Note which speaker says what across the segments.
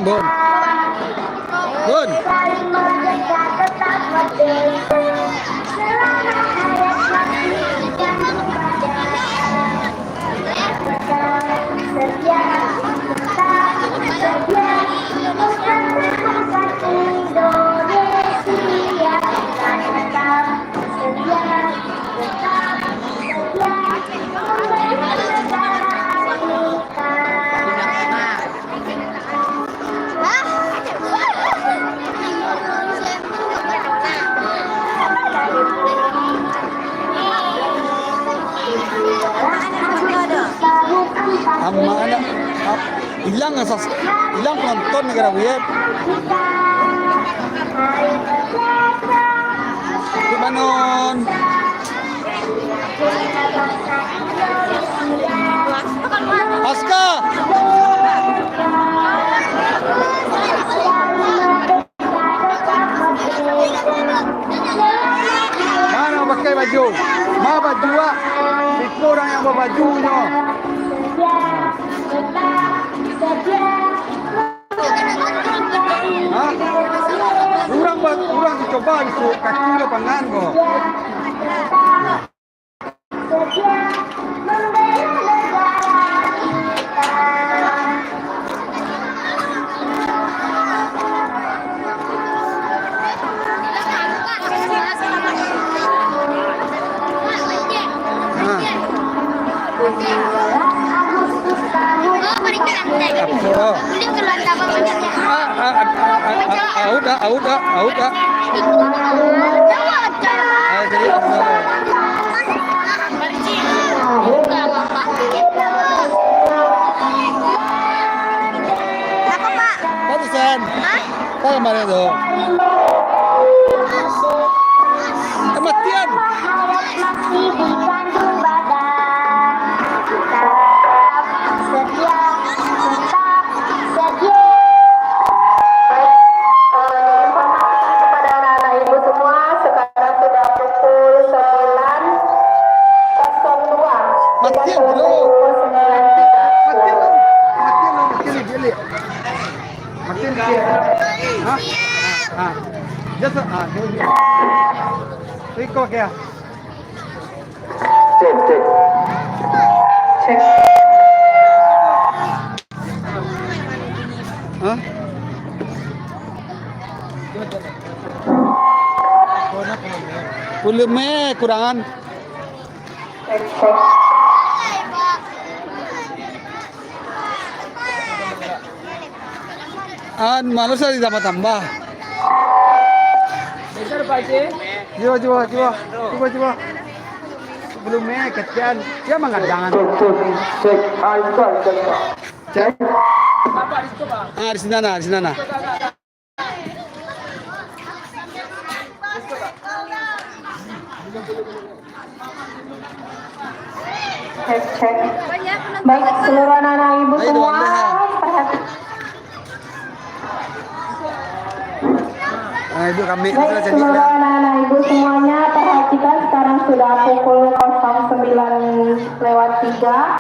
Speaker 1: Bun. Bun. Ama anak hilang asas hilang penonton negara web Libanon Aska mana pakai baju mau baju itu orang yang bawa bajunya. Kurang dicoba itu kaki lo pangan kok. Auda. Apa kemarin tuh? Kematian. Riko kaya? Cek. Hah? Puluh kurangan. Cek. Malu saya tambah. Coba. Sebelumnya kecian, dia mengadang. Cek. Di sana.
Speaker 2: Cek. Baik, seluruh anak-anak ibu semua.
Speaker 1: Ibu kami
Speaker 2: baik, seluruh anak-anak ibu semuanya perhatikan sekarang sudah pukul 09:03.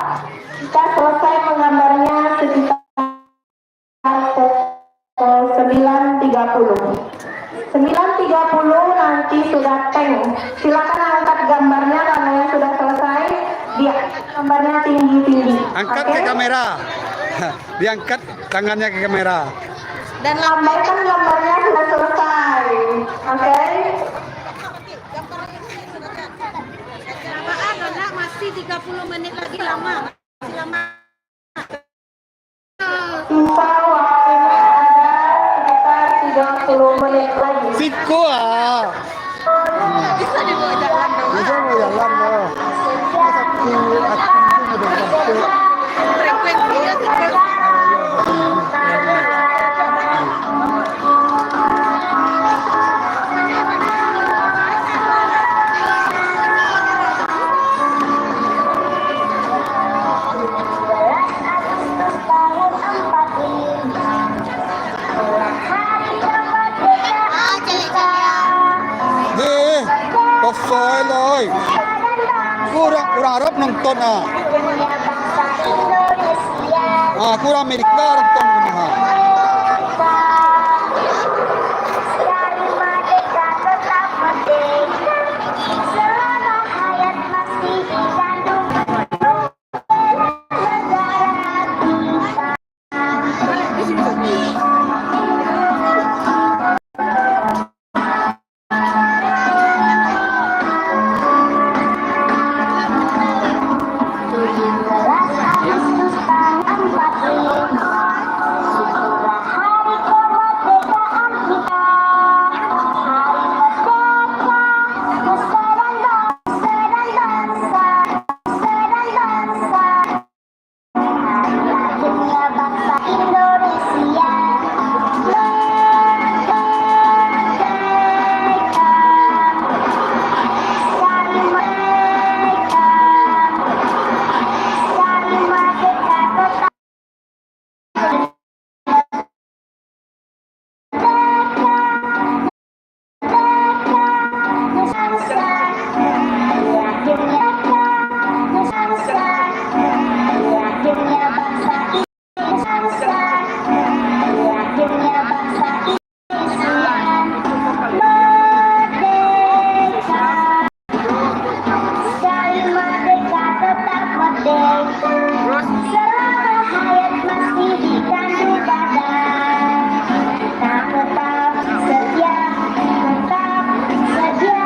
Speaker 2: Kita selesai menggambarnya sekitar pukul 9:30. 9:30 nanti sudah tank. Silakan angkat gambarnya karena yang sudah selesai. Dia gambarnya tinggi-tinggi.
Speaker 1: Angkat ke kamera. Diangkat tangannya ke kamera.
Speaker 2: Dan lambaikan gambarnya sudah selesai. Oke.
Speaker 3: Masih 30 menit lagi lama. Masih lama.
Speaker 2: Sisa waktunya ada sekitar 30 menit lagi.
Speaker 1: Siko
Speaker 3: Bisa dibawa jalan dong.
Speaker 1: Bisa mau jalan dong.
Speaker 3: Frekuensinya sedikit.
Speaker 1: Ơi kurang Arab nonton kurang Amerika nonton
Speaker 2: bangsa. Sekali merdeka tetap merdeka. Selama hayat masih dikandung negara kita. Agustus tahun 45, itulah hari kemerdekaan kita. Hari merdeka, nusa dan bangsa dan bangsa, nusa dan bangsa. Hari lahirnya bangsa Indonesia. Merdeka, sekali merdeka. Sekali merdeka tetap selama hayat masih dikandung badan. Kita tetap setia, tetap setia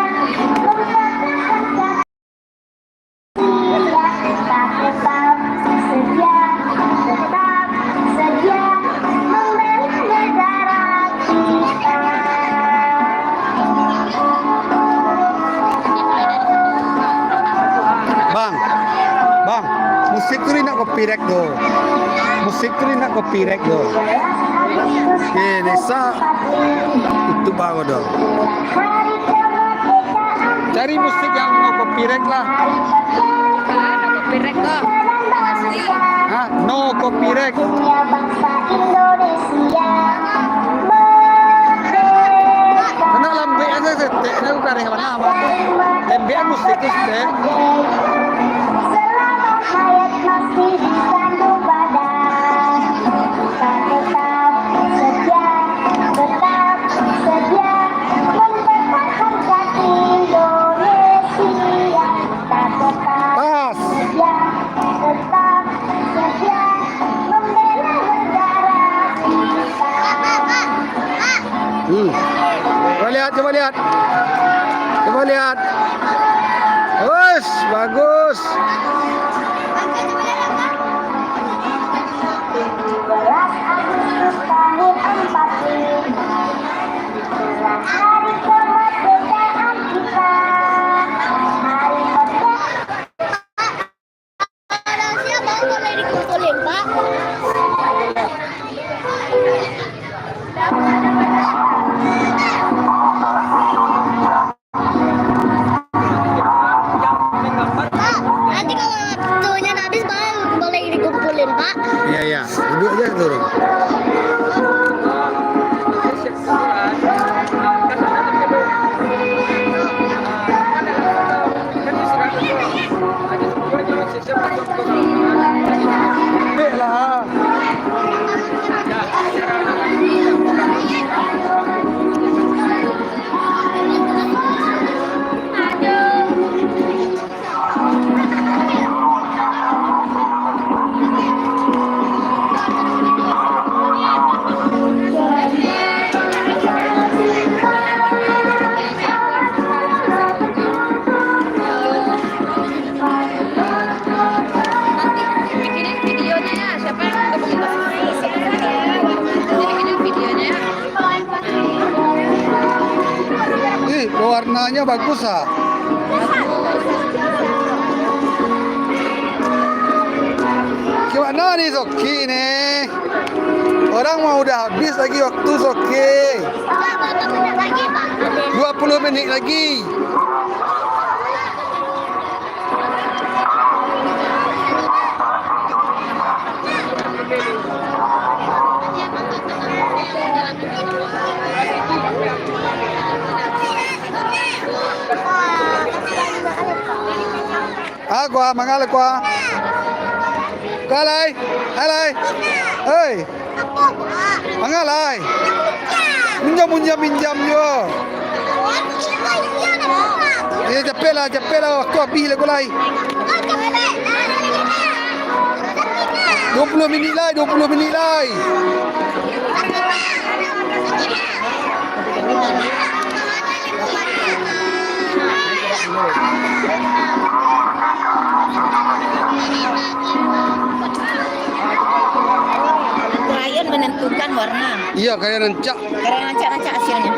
Speaker 2: mempertahankan kita. Kita tetap setia, tetap setia membela negara kita.
Speaker 1: Bang, musik tu ni nak copyright do. Musik tu ni nak copyright do. Okey, Nesa. Itu baru do.
Speaker 2: Hari kemerdekaan
Speaker 1: Cari musik yang no copyright lah. Ha, no copyright.
Speaker 2: Dunia bangsa Indonesia merdeka.
Speaker 1: Kena lambai aja setek. Aku kareng mana abang. Lambai musik tu setek.
Speaker 2: Selama hayat masih dikandung badan. Kita tetap setia, tetap setia mempertahankan Indonesia. Kita tetap
Speaker 1: Pas.
Speaker 2: setia, tetap setia membela negara kita.
Speaker 1: Coba lihat, coba lihat. Coba lihat. Bagus, bagus.
Speaker 2: 12 Agustus tahun 45, itulah hari kemerdekaan kita. Hari merdeka. Ada siapa boleh dikumpulin, Pak? Nanti kalau waktunya habis baru boleh dikumpulin, Pak.
Speaker 1: Iya, iya. Duduk aja dulu. Baiklah. Warnanya bagus ah. Gimana nih Soki nih? Orang mau udah habis lagi waktu Soki. 20 menit lagi. Qua mang lại qua. Qua đây, hai đây. Ơi. Pangalay. Minjam yo. Ya capek lah aku habis lah kulai. 20 minit lah.
Speaker 3: Krayon menentukan warna.
Speaker 1: Iya, kayak nancak.
Speaker 3: Karena rancak hasilnya.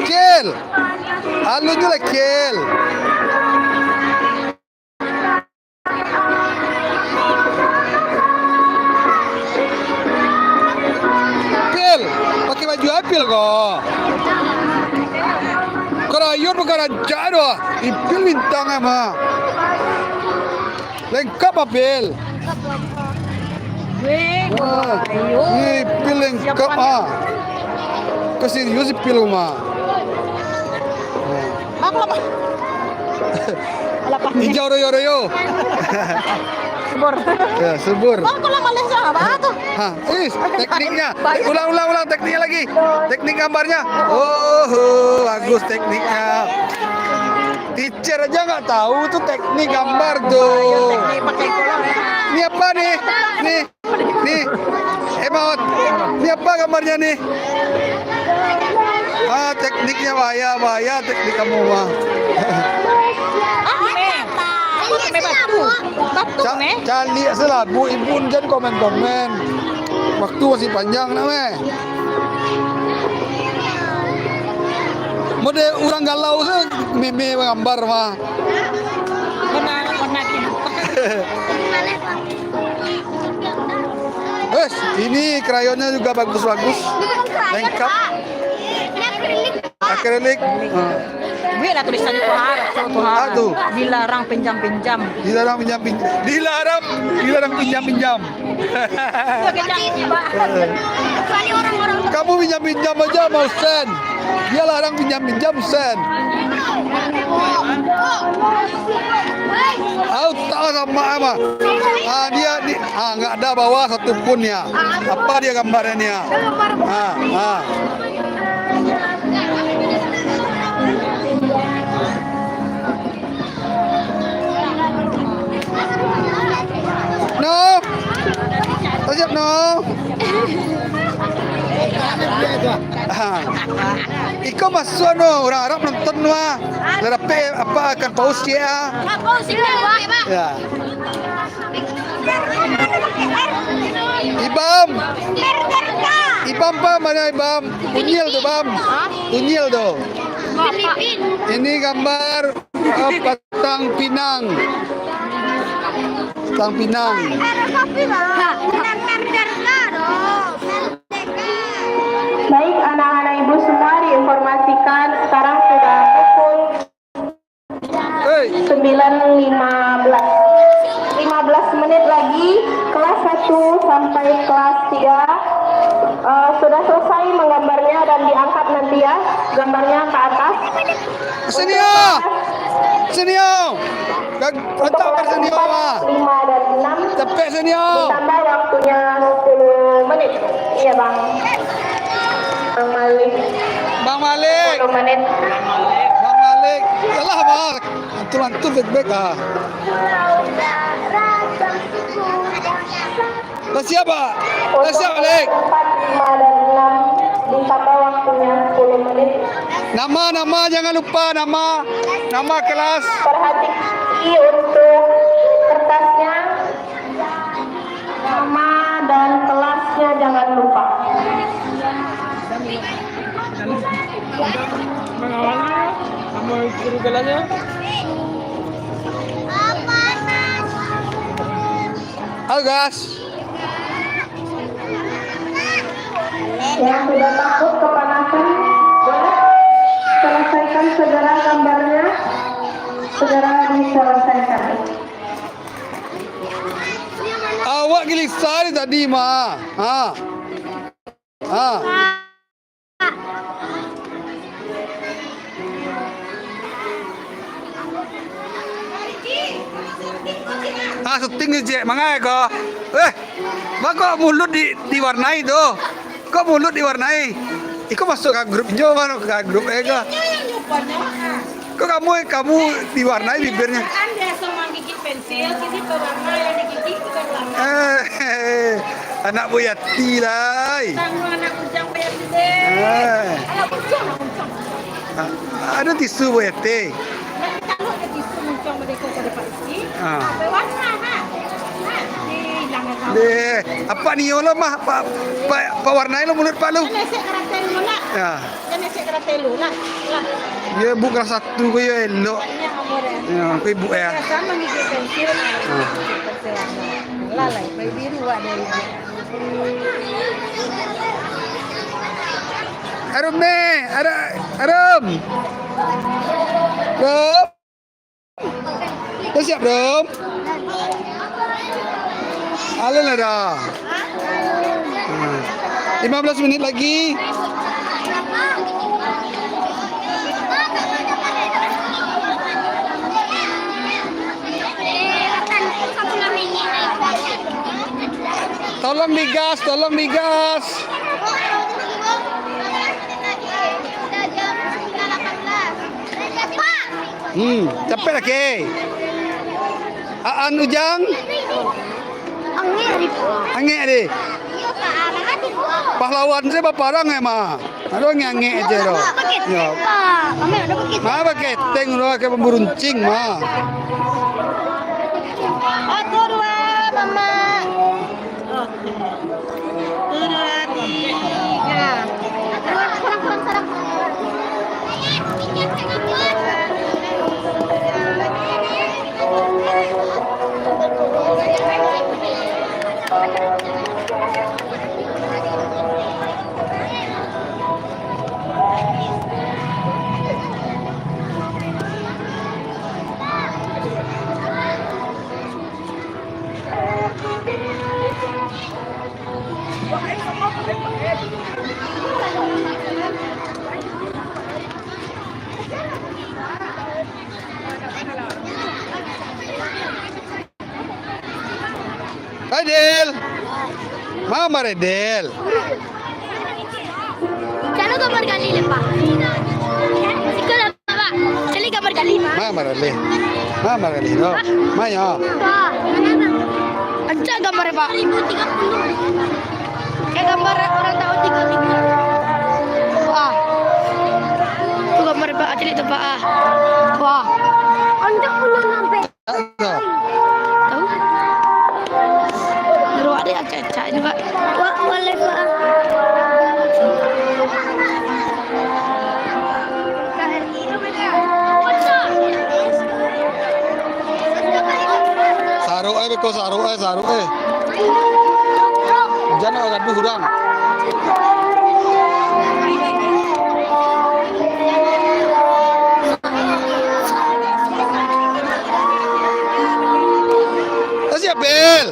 Speaker 1: Kel. Halo juga Kel. Kel, pakai baju apel kok. Krayon bukan rancak doh. Ipil bintang ama. Lengkap apel. Wah, ipil lengkap ah. Keserius ipil mah. Hijau royo.
Speaker 3: Subur.
Speaker 1: Ya, subur.
Speaker 3: Kalau Malaysia apa tuh?
Speaker 1: Tekniknya. Ulang tekniknya lagi. Teknik gambarnya. Oh, bagus tekniknya. Teacher aja nggak tahu tuh teknik gambar tuh. Ini apa nih? Nih. Maut. Ini apa gambarnya nih? Tekniknya bahaya teknik kamu mah. Cali selabu ibu jangan komen. Waktu masih panjang namanya. Mode orang galau sih meme gambar mah.
Speaker 3: Warna
Speaker 1: Wes, ini krayonnya juga bagus. Lengkap. Akrilik.
Speaker 3: Wih, ada tulisannya Tuhara.
Speaker 1: Aduh.
Speaker 3: Dilarang pinjam.
Speaker 1: Dilarang pinjam. Kamu pinjam aja mau sen. Dia larang pinjam sen. Tahu sama. Dia nggak ada bawa satu pun ya. Apa dia gambarnya? No. Siap no. Iko masuk no, orang Arab nonton mah. Lerape apa akan paus ya? Ya. Ibam pa mana Ibam? Unyil tuh Bam. Unyil tuh. Ini gambar Patang Pinang.
Speaker 2: Baik anak-anak ibu semua diinformasikan sekarang sudah pukul 9.15. 15 menit lagi kelas 1 sampai kelas 3 sudah selesai menggambarnya dan diangkat nanti ya gambarnya ke atas.
Speaker 1: Senio. Untuk kelas 4, 5 dan 6
Speaker 2: Cepet Senio. Ditambah waktunya 10 menit. Iya Bang.
Speaker 1: Bang Malik.
Speaker 2: 10 menit.
Speaker 1: Bang Malik. Yalah Bang. Antul baik-baik ah. Siapa Malik?
Speaker 2: 4, 5 dan 6 ditambah waktunya 10 menit.
Speaker 1: Nama jangan lupa nama kelas.
Speaker 2: Perhati untuk kertasnya, nama dan kelasnya jangan lupa.
Speaker 4: Sama guru kelasnya.
Speaker 1: Halo guys.
Speaker 2: Yang sudah takut kepanasan, boleh selesaikan segera gambarnya, segera diselesaikan.
Speaker 1: Awak gelisah tadi mah. Ah, syuting je, mangai ko. Bang kok mulut diwarnai tuh? Kok mulut diwarnai? Iko masuk ke grup Jo, baru ke grup Ega. Kok kamu diwarnai bibirnya?
Speaker 3: Anda semua gigi pensil, gigi pewarna yang di gigi bukan warna.
Speaker 1: Anak Bu Yati lah.
Speaker 3: Tanggung anak ujang bayar gede. Anak ujang,
Speaker 1: Ada tisu Bu Yati.
Speaker 3: nanti kalau ada tisu muncung mereka pada Pak Isi,
Speaker 1: Ah.
Speaker 3: pewarna jangan tahu.
Speaker 1: Deh, apa nih lo mah? Pak warnai lo mulut Pak lo.
Speaker 3: Nesek karatel lu nak,
Speaker 1: Ya,
Speaker 3: nesek karatel lu nak, lah.
Speaker 1: ya bu kelas 1 ko ya elok.
Speaker 3: Ini amor ya.
Speaker 1: Ya, ko ibu ya.
Speaker 3: Sama gigi pensil, pensil lalai, bayi biru ada ibu.
Speaker 1: Arum nih, ada Arum. Rum. Dah siap Rum? Alin ada. 15 menit lagi. Tolong digas, tolong digas. Capek lagi. Aan Ujang? Angin deh. Pahlawan saya baparang ya mah. Aduh angin aja loh. Ya. Mah pakai teng loh kayak pemburuncing mah.
Speaker 3: Satu dua mama. Oke. Dua tiga. Kurang.
Speaker 1: Hai Del. Mama Del.
Speaker 5: चलो कमर गाली ले पा इसको ना बाबा चली कमर गाली
Speaker 1: Mama Del. Mama Del. No. Maya.
Speaker 5: अच्छा gambar pak kayak gambar orang tahun 33 wah itu gambar pak jadi itu pak wah untuk belum sampai tahu ngeruak dia caca ini pak wah boleh pak
Speaker 1: Saru Jangan gaduh hurang. Siap Bel.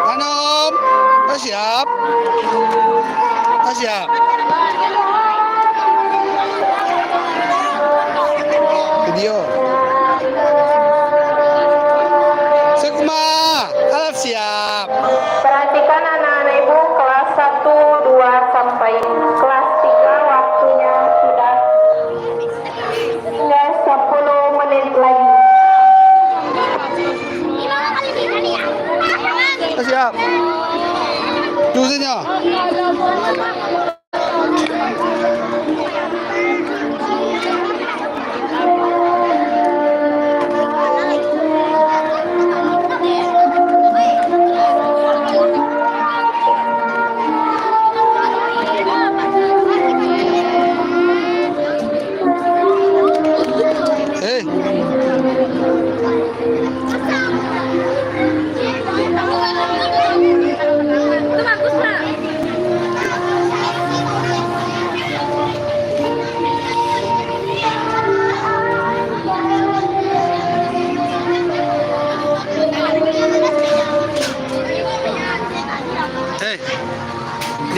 Speaker 1: Anom, siap. Siap. Video. Sukma, alat siap.
Speaker 2: Perhatikan anak-anak ibu kelas 1, 2 sampai kelas 3 waktunya sudah tinggal 10 menit lagi.
Speaker 1: Siap. Tulisnya.
Speaker 5: itu bagus pak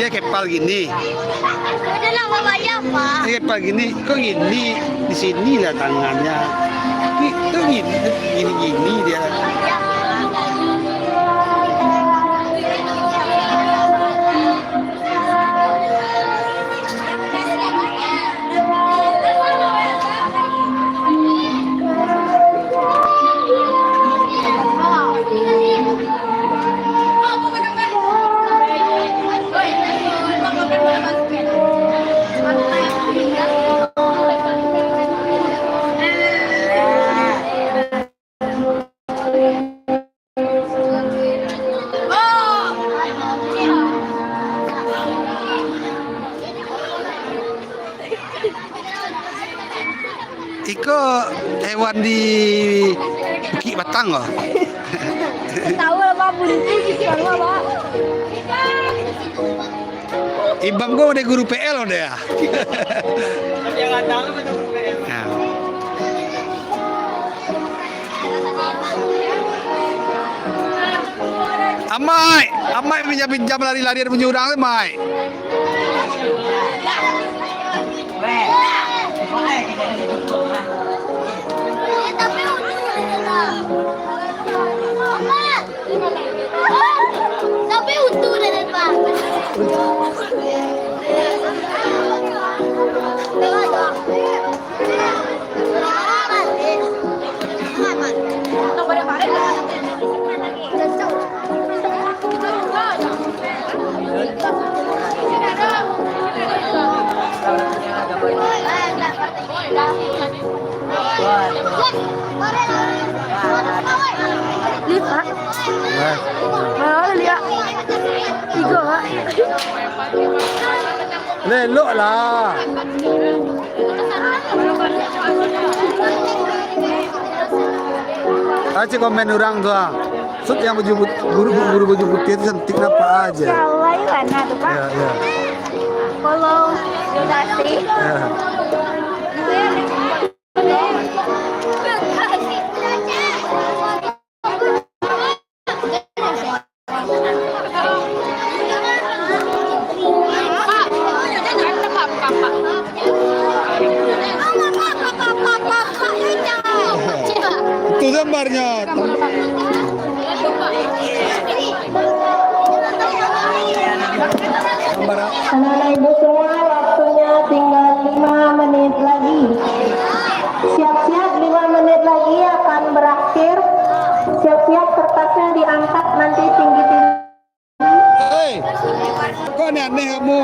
Speaker 1: Dia kepal gini.
Speaker 5: Udah lah bapaknya apa?
Speaker 1: Dia kepal gini. Kok gini? Di sini lah tangannya. Itu gini dia. Iko hewan di Bukit Batang loh.
Speaker 5: Tahu lah Pak, buntu gitu kan Pak.
Speaker 1: Ibang gua udah guru PL loh dia.
Speaker 4: Tapi yang nggak tahu betul betul.
Speaker 1: Nah. Amai, amai pinjam lari-larian penyurang tuh, Mai.
Speaker 5: Tapi utuh dari Pak. Lihat Pak. Mana lihat? Tiga Pak.
Speaker 1: Lelok lah. Aja komen orang tuh. Sud yang baju baju putih itu cantik apa aja.
Speaker 2: Kalau mana tuh Pak?
Speaker 1: Ya, ya.
Speaker 2: Kalau donasi.
Speaker 1: Ya. Itu gambarnya. Gambar apa?
Speaker 2: Anak-anak ibu semua, waktunya tinggal 5 menit lagi. Siap-siap 5 menit lagi akan berakhir. Siap-siap kertasnya diangkat nanti tinggi-tinggi.
Speaker 1: Hei, kok aneh-aneh kamu?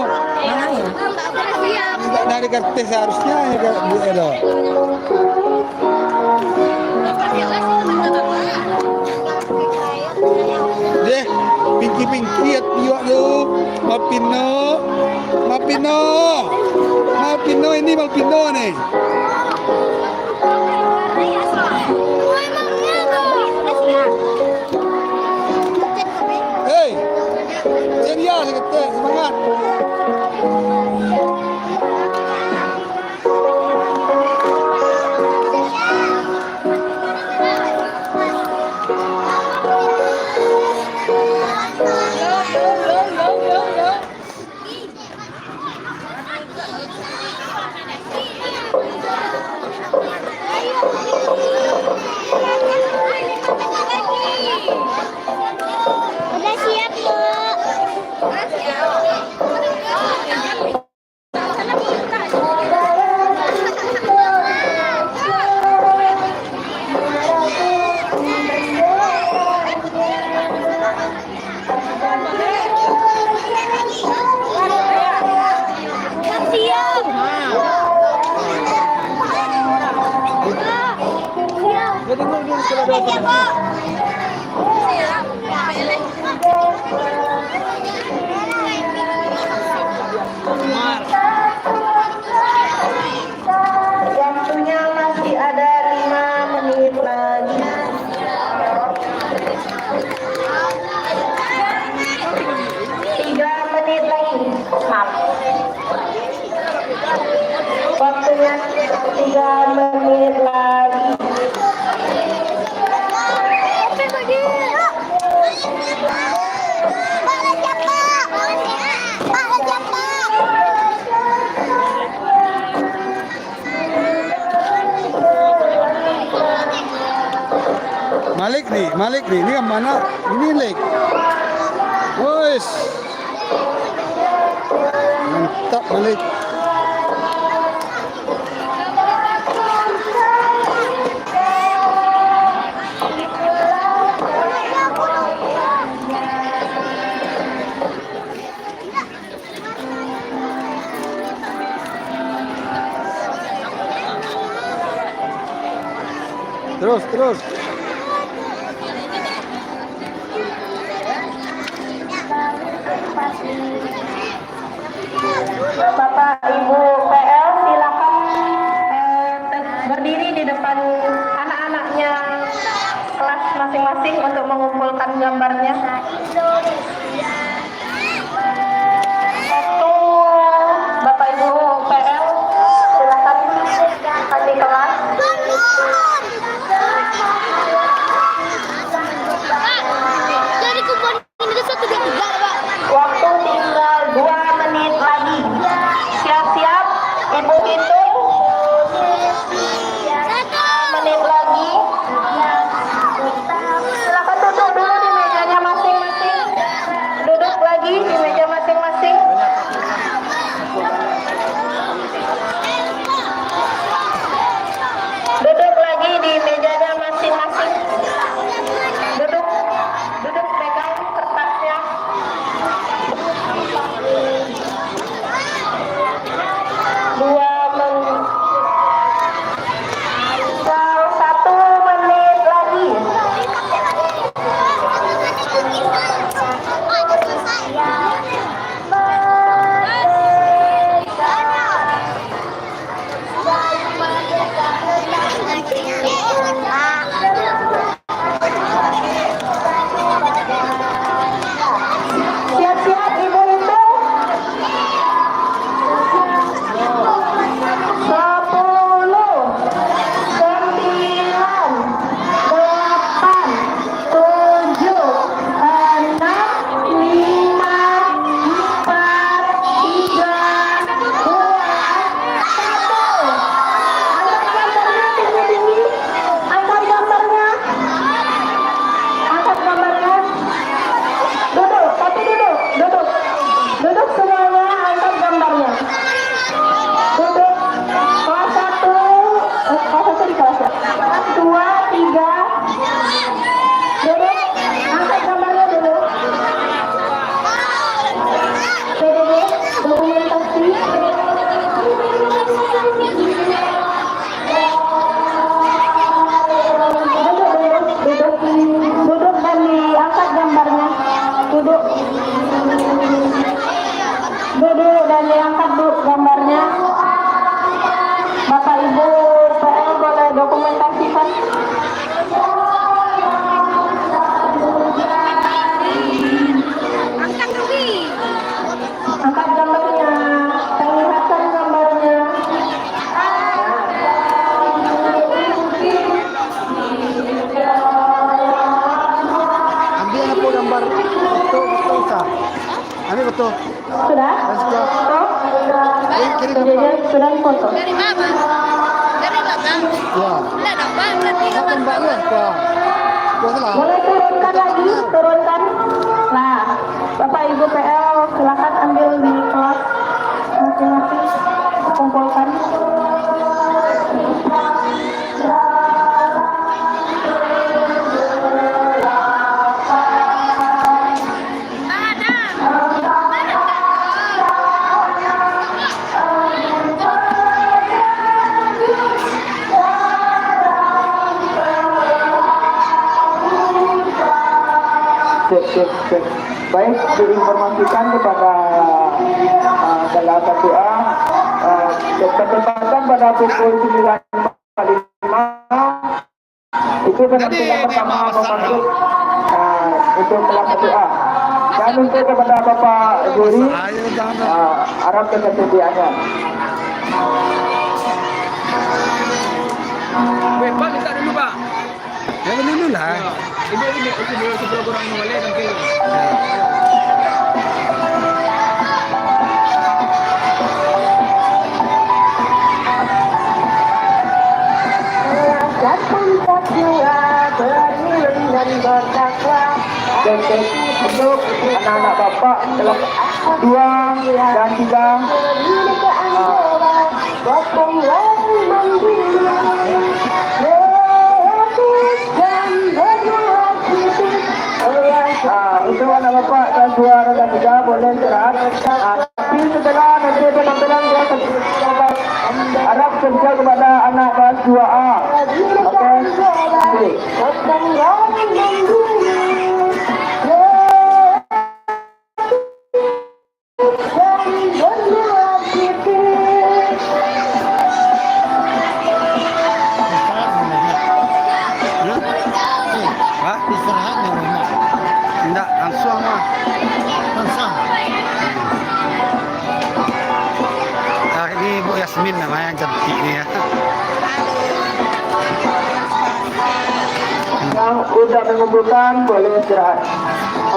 Speaker 1: Tidak dari kertas seharusnya ya Bu Edo. Deh, pinky ya piwak lu. Malpino ini Malpino nih. Hei, ceria kita semangat.
Speaker 5: Udah siap, Bu.
Speaker 2: Waktunya masih ada 5 menit lagi. Tiga menit lagi. Maaf. Waktunya 3 menit lagi.
Speaker 5: Pak,
Speaker 1: Malik nih. Ini yang mana? Ini Lake. Wes. Mantap Malik. Terus.
Speaker 2: Bapak Ibu PL silakan berdiri di depan anak-anaknya kelas masing-masing untuk mengumpulkan gambarnya. Satu, Bapak Ibu PL silakan di kelas.
Speaker 5: Jadi kumpul ini tuh 1, 2, 3, Pak.
Speaker 2: Waktu tinggal 2 menit lagi. Siap-siap, Ibu hitung.
Speaker 5: 1.
Speaker 2: Menit lagi. Silakan duduk dulu di mejanya masing-masing. Duduk lagi di meja masing-masing. Duduk lagi di mejanya masing-masing. Duduk pegang kertasnya. 2 menit. Tinggal 1 menit lagi. Siap-siap Ibu hitung.
Speaker 6: Cek. Baik, diinformasikan kepada salah satu A ketempatan pada pukul 9.45 itu penampilan pertama masuk untuk kelas 1A. Dan untuk kepada Bapak Guri harap ketersediaannya.
Speaker 4: Pak, minta dulu Pak.
Speaker 1: Ya dulu lah.
Speaker 4: Ini dulu sebelum orang mulai nanti.
Speaker 2: Datang tak dua bernilai dan bertakwa
Speaker 6: dan untuk anak-anak bapak kelas 2 dan 3 untuk anak bapak kelas 2 dan 3 boleh istirahat. Tapi setelah nanti penampilan dia harap kerja kepada anak kelas 2A. Oke.
Speaker 1: Hah? Enggak, langsung mah. Nah, ini Bu Yasmin namanya yang cantik ini ya.
Speaker 6: Yang sudah mengumpulkan boleh istirahat.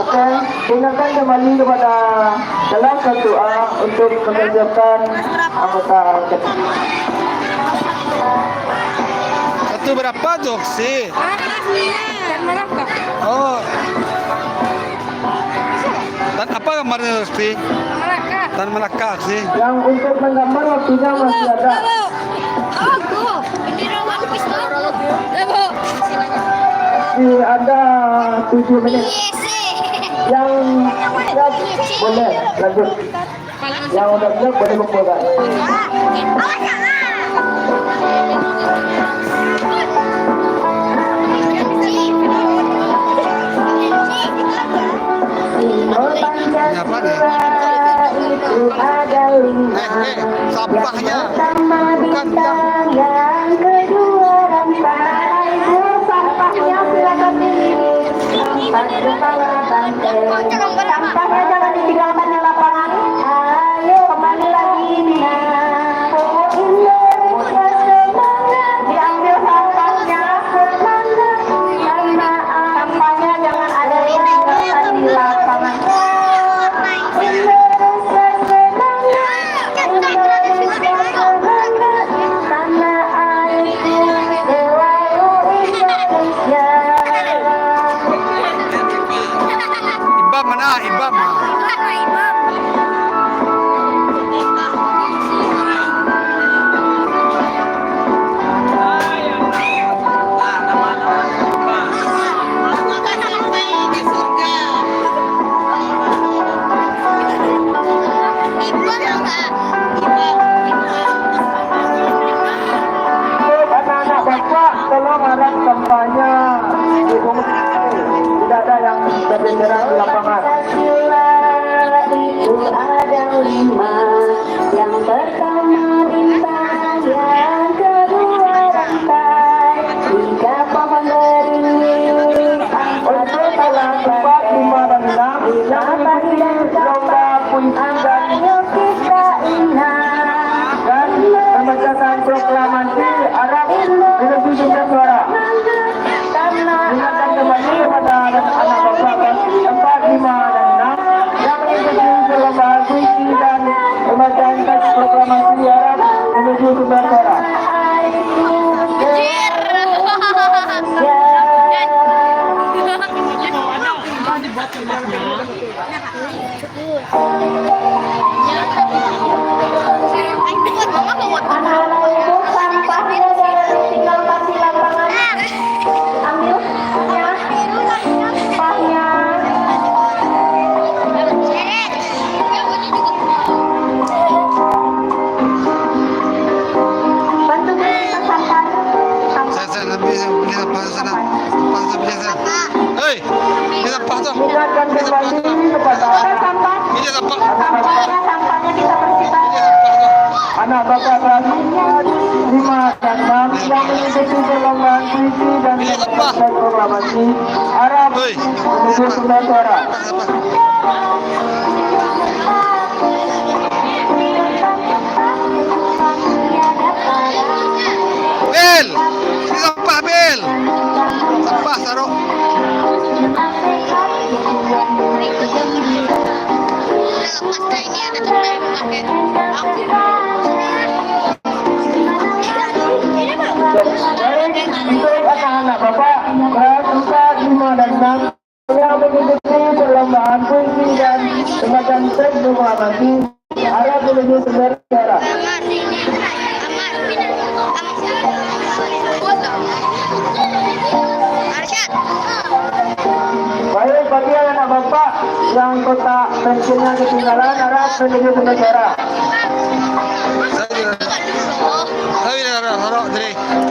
Speaker 6: Oke, ingatkan kembali kepada kelas 1A untuk mengerjakan anggota angkat.
Speaker 1: Itu berapa tuh sih? Oh. Dan apa gambarnya sih? Dan Melaka sih.
Speaker 6: Yang untuk menggambar waktunya masih ada. Masih ada 7 menit. Yang siap boleh lanjut. Yang udah siap boleh kumpulkan.
Speaker 1: Ini apa nih?
Speaker 2: itu ada 5
Speaker 1: Sampahnya.
Speaker 2: pertama bintang, yang kedua rantai. Sampahnya silakan pilih. Tempat kepala rantai. Sampahnya jangan ditinggalkan di lapangan. Ayo kembali lagi nah. Oh Indonesia semangat. Diambil sampahnya semangat. Karena sampahnya jangan ada yang ditinggalkan di lapangan.
Speaker 1: Ibam mana? Ibam.
Speaker 6: Anak-anak bapak tolong harap sampahnya tidak ada yang berbenderan di lapangan.
Speaker 2: Itu ada 5. Yang pertama bintang, yang kedua rantai. 3 pohon beringin, 4
Speaker 6: Untuk kelas 4, 5 dan 6 yang mengikuti lomba puisi dan
Speaker 2: kita ingat.
Speaker 6: dan membacakan proklamasi Arab Republik Suara. Ingatkan kembali kepada anak-anak bapak kelas 4, 5 dan 6 yang mengikuti lomba puisi dan pembacaan teks proklamasi Arab menuju Sumber Suara.
Speaker 2: Anak-anak itu sampahnya jangan ditinggalkan di lapangan. Ambil sampahnya. Bantu berikan sampah.
Speaker 1: Saya beli sampah sana. Pas beli sana. Hei, beli sampah tuh.
Speaker 6: Ingatkan kembali kepada
Speaker 2: Sampah.
Speaker 1: Ini sampah.
Speaker 2: Sampahnya kita bersihkan.
Speaker 1: Ini sampah tuh.
Speaker 6: anak bapak kelas 5 dan 6 yang mengikuti perlombaan puisi dan membacakan teks proklamasi Arab
Speaker 1: Hei,
Speaker 6: menuju Sumber Suara.
Speaker 1: sampah. Bel, ini sampah Bel. Sampah taruh.
Speaker 6: Baik, untuk anak-anak bapak kelas 4, 5 dan 6 yang mengikuti perlombaan puisi dan semacam teks mengamati harap menuju sumber suara. Baik bagi anak bapak yang kotak pensilnya ketinggalan harap menuju sumber suara.
Speaker 1: Sabi na, harap, dali.